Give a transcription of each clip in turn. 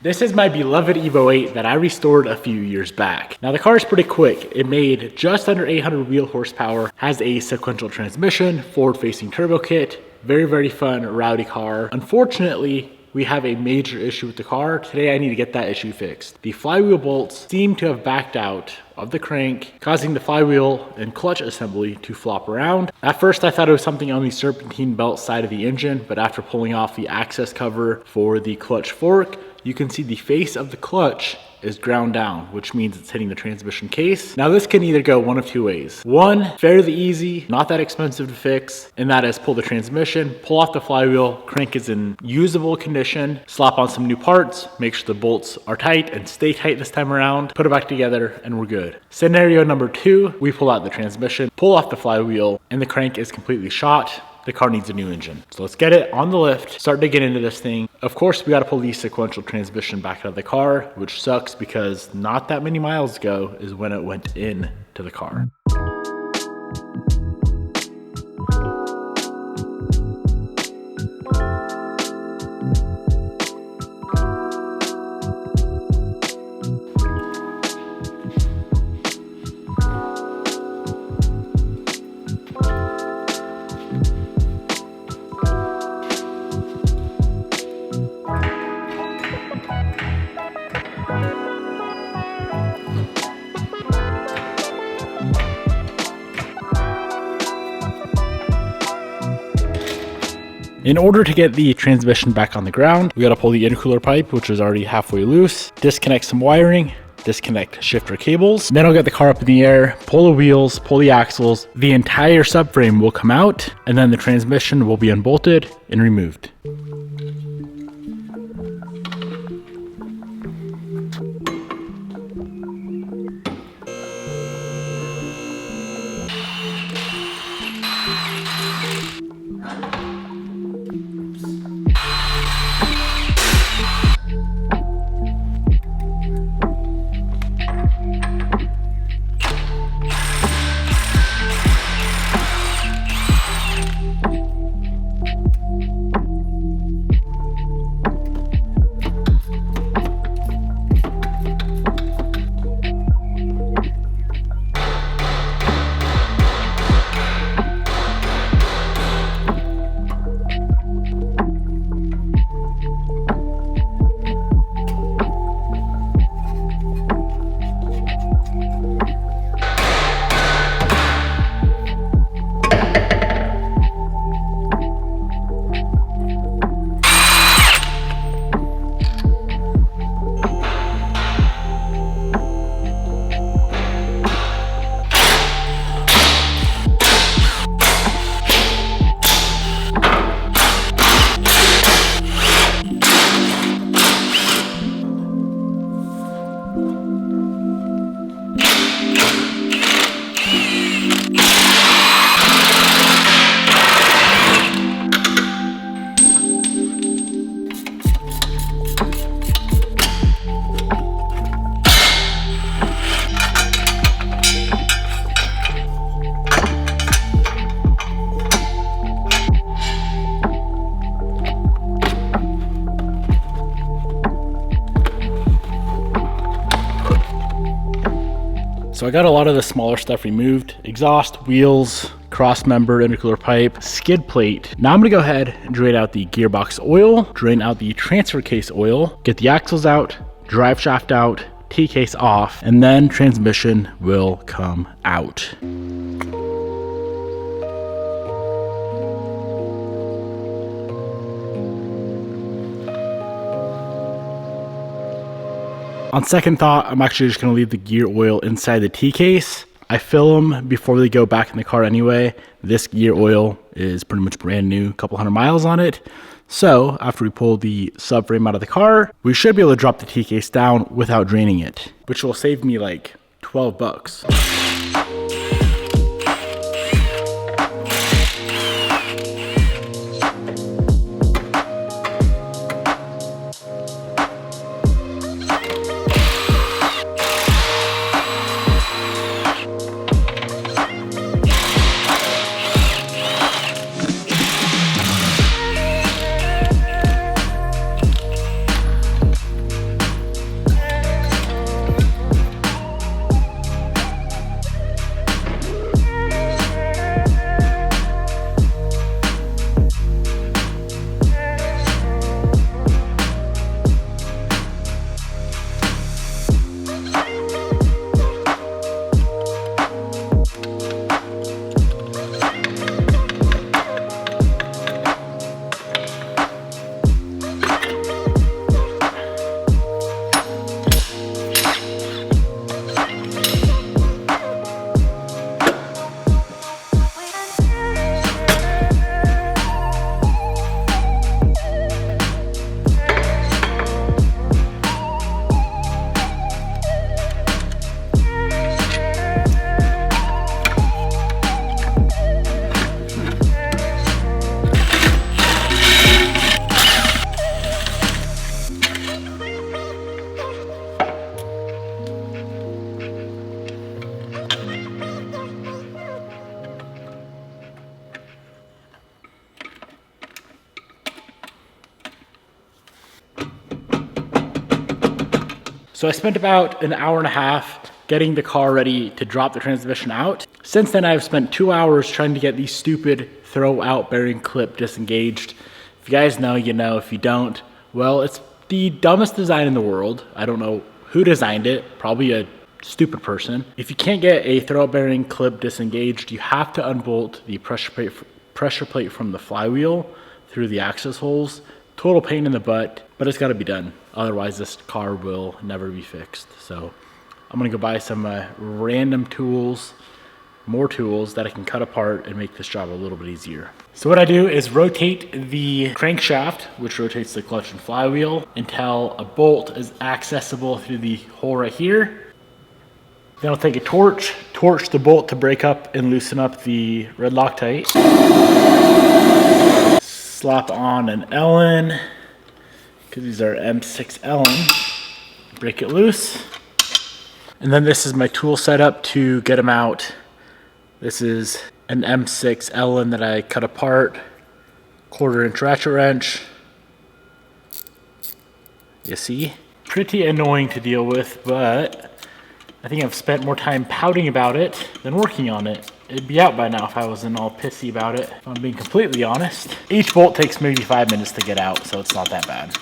This is my beloved Evo 8 that I restored a few years back. Now the car is pretty quick. It made just under 800 wheel horsepower, has a sequential transmission, forward facing turbo kit, very fun, rowdy car. Unfortunately, we have a major issue with the car. Today I need to get that issue fixed. The flywheel bolts seem to have backed out of the crank, causing the flywheel and clutch assembly to flop around. At first I thought it was something on the serpentine belt side of the engine, but after pulling off the access cover for the clutch fork, you can see the face of the clutch is ground down, which means it's hitting the transmission case. Now this can either go one of two ways. One, fairly easy, not that expensive to fix, and that is pull the transmission, pull off the flywheel, crank is in usable condition, slap on some new parts, make sure the bolts are tight and stay tight this time around, put it back together, and we're good. Scenario number two, we pull out the transmission, pull off the flywheel, and the crank is completely shot. The car needs a new engine. So let's get it on the lift, start digging into this thing. Of course, we got to pull the sequential transmission back out of the car, which sucks because not that many miles ago is when it went in to the car. In order to get the transmission back on the ground, we got to pull the intercooler pipe, which is already halfway loose, disconnect some wiring, disconnect shifter cables. Then I'll get the car up in the air, pull the wheels, pull the axles, the entire subframe will come out, and then the transmission will be unbolted and removed. So I got a lot of the smaller stuff removed: exhaust, wheels, cross member, intercooler pipe, skid plate. Now I'm gonna go ahead and drain out the gearbox oil, drain out the transfer case oil, get the axles out, drive shaft out, T-case off, and then transmission will come out. On second thought, I'm actually just gonna leave the gear oil inside the T-case. I fill them before they go back in the car anyway. This gear oil is pretty much brand new, a couple hundred miles on it. So after we pull the subframe out of the car, we should be able to drop the T-case down without draining it, which will save me like 12 bucks. So I spent about an hour and a half getting the car ready to drop the transmission out. Since then, I've spent 2 hours trying to get the stupid throw out bearing clip disengaged. If you guys know, you know. If you don't, well, it's the dumbest design in the world. I don't know who designed it, probably a stupid person. If you can't get a throw out bearing clip disengaged, you have to unbolt the pressure plate from the flywheel through the access holes. Total pain in the butt, but it's gotta be done. Otherwise, this car will never be fixed. So I'm gonna go buy some random tools, more tools that I can cut apart and make this job a little bit easier. So what I do is rotate the crankshaft, which rotates the clutch and flywheel, until a bolt is accessible through the hole right here. Then I'll take a torch the bolt to break up and loosen up the red Loctite. Slap on an Allen, because these are M6 Allen. Break it loose. And then this is my tool setup to get them out. This is an M6 Allen that I cut apart, 1/4-inch ratchet wrench. You see? Pretty annoying to deal with, but I think I've spent more time pouting about it than working on it. It'd be out by now if I wasn't all pissy about it, if I'm being completely honest. Each bolt takes maybe 5 minutes to get out, so it's not that bad.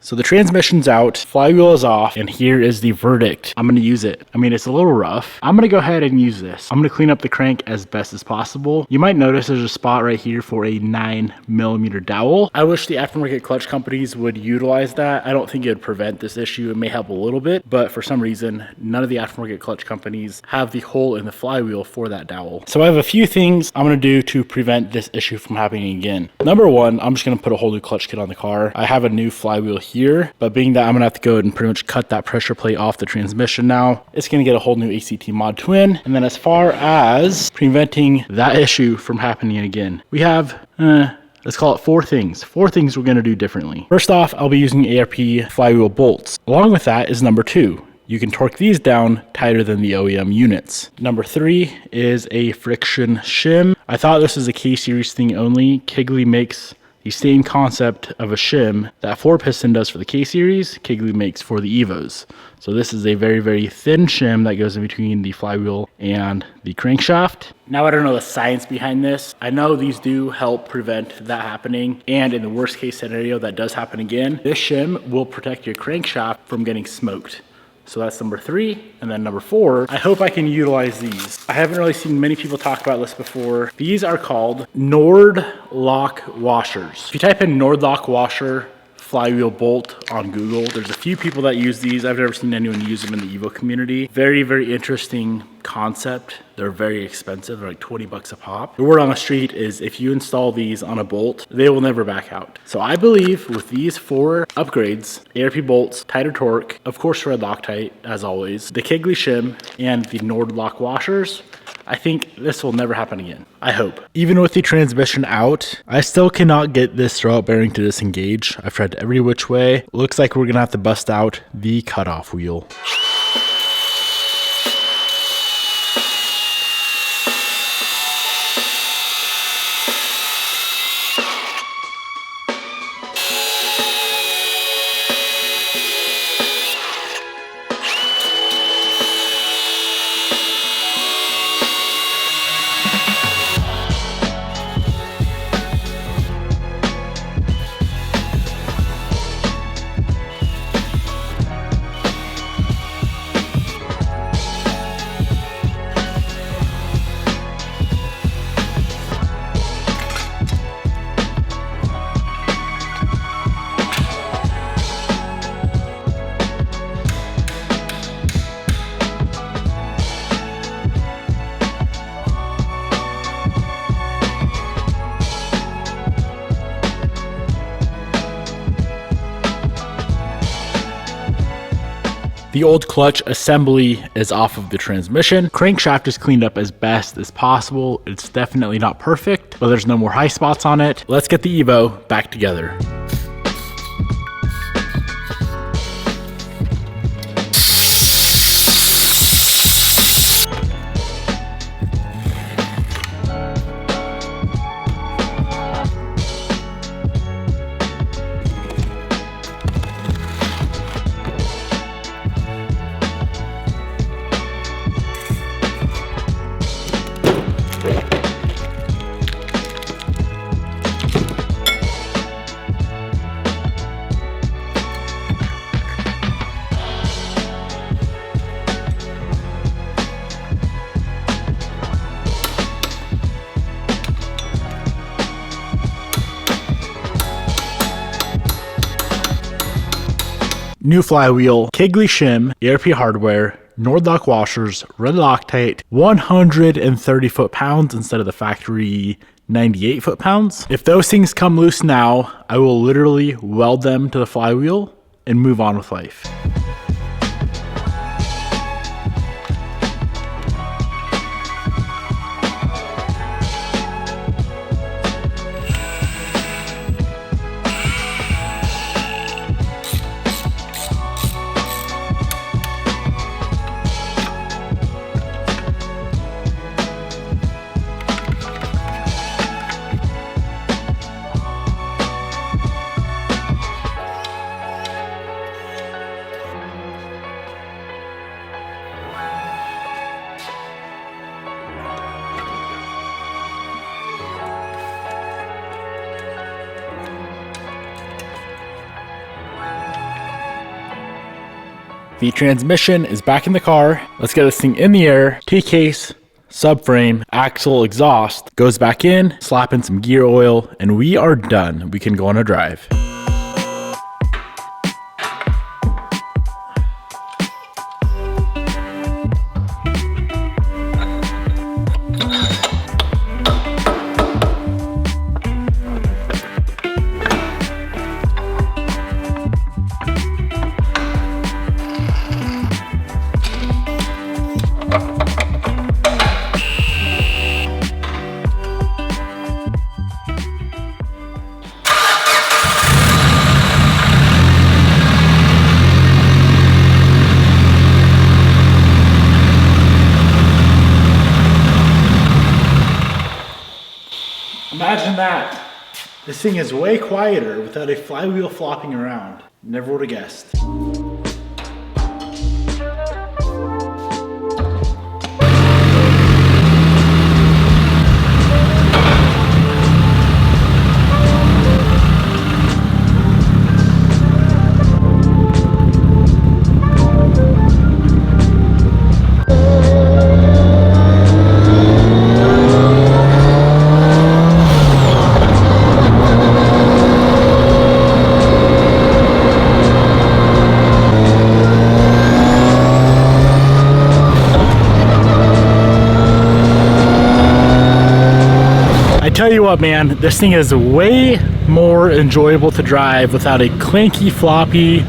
So the transmission's out, flywheel is off, and here is the verdict. I'm gonna use it. I mean, it's a little rough. I'm gonna go ahead and use this. I'm gonna clean up the crank as best as possible. You might notice there's a spot right here for a 9mm dowel. I wish the aftermarket clutch companies would utilize that. I don't think it would prevent this issue. It may help a little bit, but for some reason, none of the aftermarket clutch companies have the hole in the flywheel for that dowel. So I have a few things I'm gonna do to prevent this issue from happening again. Number one, I'm just gonna put a whole new clutch kit on the car. I have a new flywheel here, but being that I'm gonna have to go and pretty much cut that pressure plate off the transmission now, it's gonna get a whole new ACT mod twin. And then as far as preventing that issue from happening again, we have, let's call it 4 things. 4 things we're gonna do differently. First off, I'll be using ARP flywheel bolts. Along with that is number 2. You can torque these down tighter than the OEM units. Number 3 is a friction shim. I thought this was a K-series thing only. Kegley makes the same concept of a shim that 4-piston does for the K-series, Kegley makes for the Evos. So this is a very, very thin shim that goes in between the flywheel and the crankshaft. Now I don't know the science behind this. I know these do help prevent that happening, and in the worst case scenario that does happen again, this shim will protect your crankshaft from getting smoked. So that's number 3. And then number 4, I hope I can utilize these. I haven't really seen many people talk about this before. These are called Nord lock washers. If you type in Nord lock washer flywheel bolt on Google, there's a few people that use these. I've never seen anyone use them in the Evo community. Very, very interesting concept. They're very expensive. They're like 20 bucks a pop. The word on the street is if you install these on a bolt, they will never back out. So I believe with these 4 upgrades, ARP bolts, tighter torque, of course red Loctite as always, the Kegley shim, and the Nord lock washers, I think this will never happen again. I hope. Even with the transmission out, I still cannot get this throwout bearing to disengage. I've tried every which way. Looks like we're gonna have to bust out the cutoff wheel. The old clutch assembly is off of the transmission. Crankshaft is cleaned up as best as possible. It's definitely not perfect, but there's no more high spots on it. Let's get the Evo back together. New flywheel, Kegley shim, ERP hardware, Nordlock washers, red Loctite, 130 foot-pounds instead of the factory 98 foot-pounds. If those things come loose now, I will literally weld them to the flywheel and move on with life. The transmission is back in the car. Let's get this thing in the air. T-case, subframe, axle, exhaust. Goes back in, slap in some gear oil, and we are done. We can go on a drive. Imagine that. This thing is way quieter without a flywheel flopping around. Never would have guessed. Tell you what, man, this thing is way more enjoyable to drive without a clanky, floppy,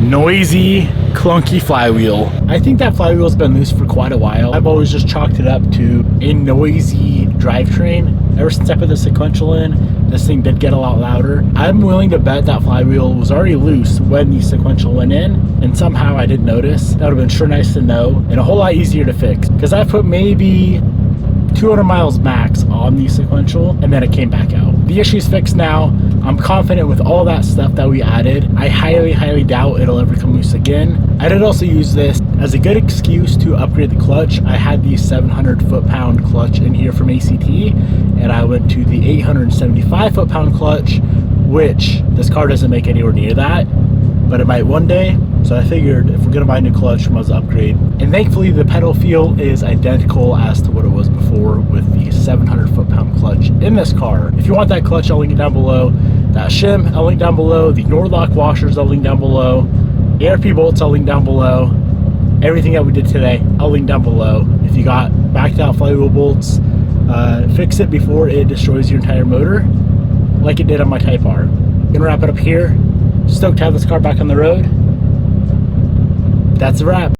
noisy, clunky flywheel. I think that flywheel's been loose for quite a while. I've always just chalked it up to a noisy drivetrain. Ever since I put the sequential in, this thing did get a lot louder. I'm willing to bet that flywheel was already loose when the sequential went in, and somehow I didn't notice. That would have been sure nice to know, and a whole lot easier to fix, because I put maybe 200 miles max on the sequential, and then it came back out. The issue's fixed now. I'm confident with all that stuff that we added. I highly doubt it'll ever come loose again. I did also use this as a good excuse to upgrade the clutch. I had the 700 foot-pound clutch in here from ACT, and I went to the 875 foot-pound clutch, which this car doesn't make anywhere near that, but it might one day. So I figured if we're gonna buy a new clutch, we might as well upgrade. And thankfully the pedal feel is identical as to what it was before with the 700 foot-pound clutch in this car. If you want that clutch, I'll link it down below. That shim, I'll link down below. The Nordlock washers, I'll link down below. ARP bolts, I'll link down below. Everything that we did today, I'll link down below. If you got backed out flywheel bolts, fix it before it destroys your entire motor, like it did on my Type R. Gonna wrap it up here. Stoked to have this car back on the road. that's a wrap.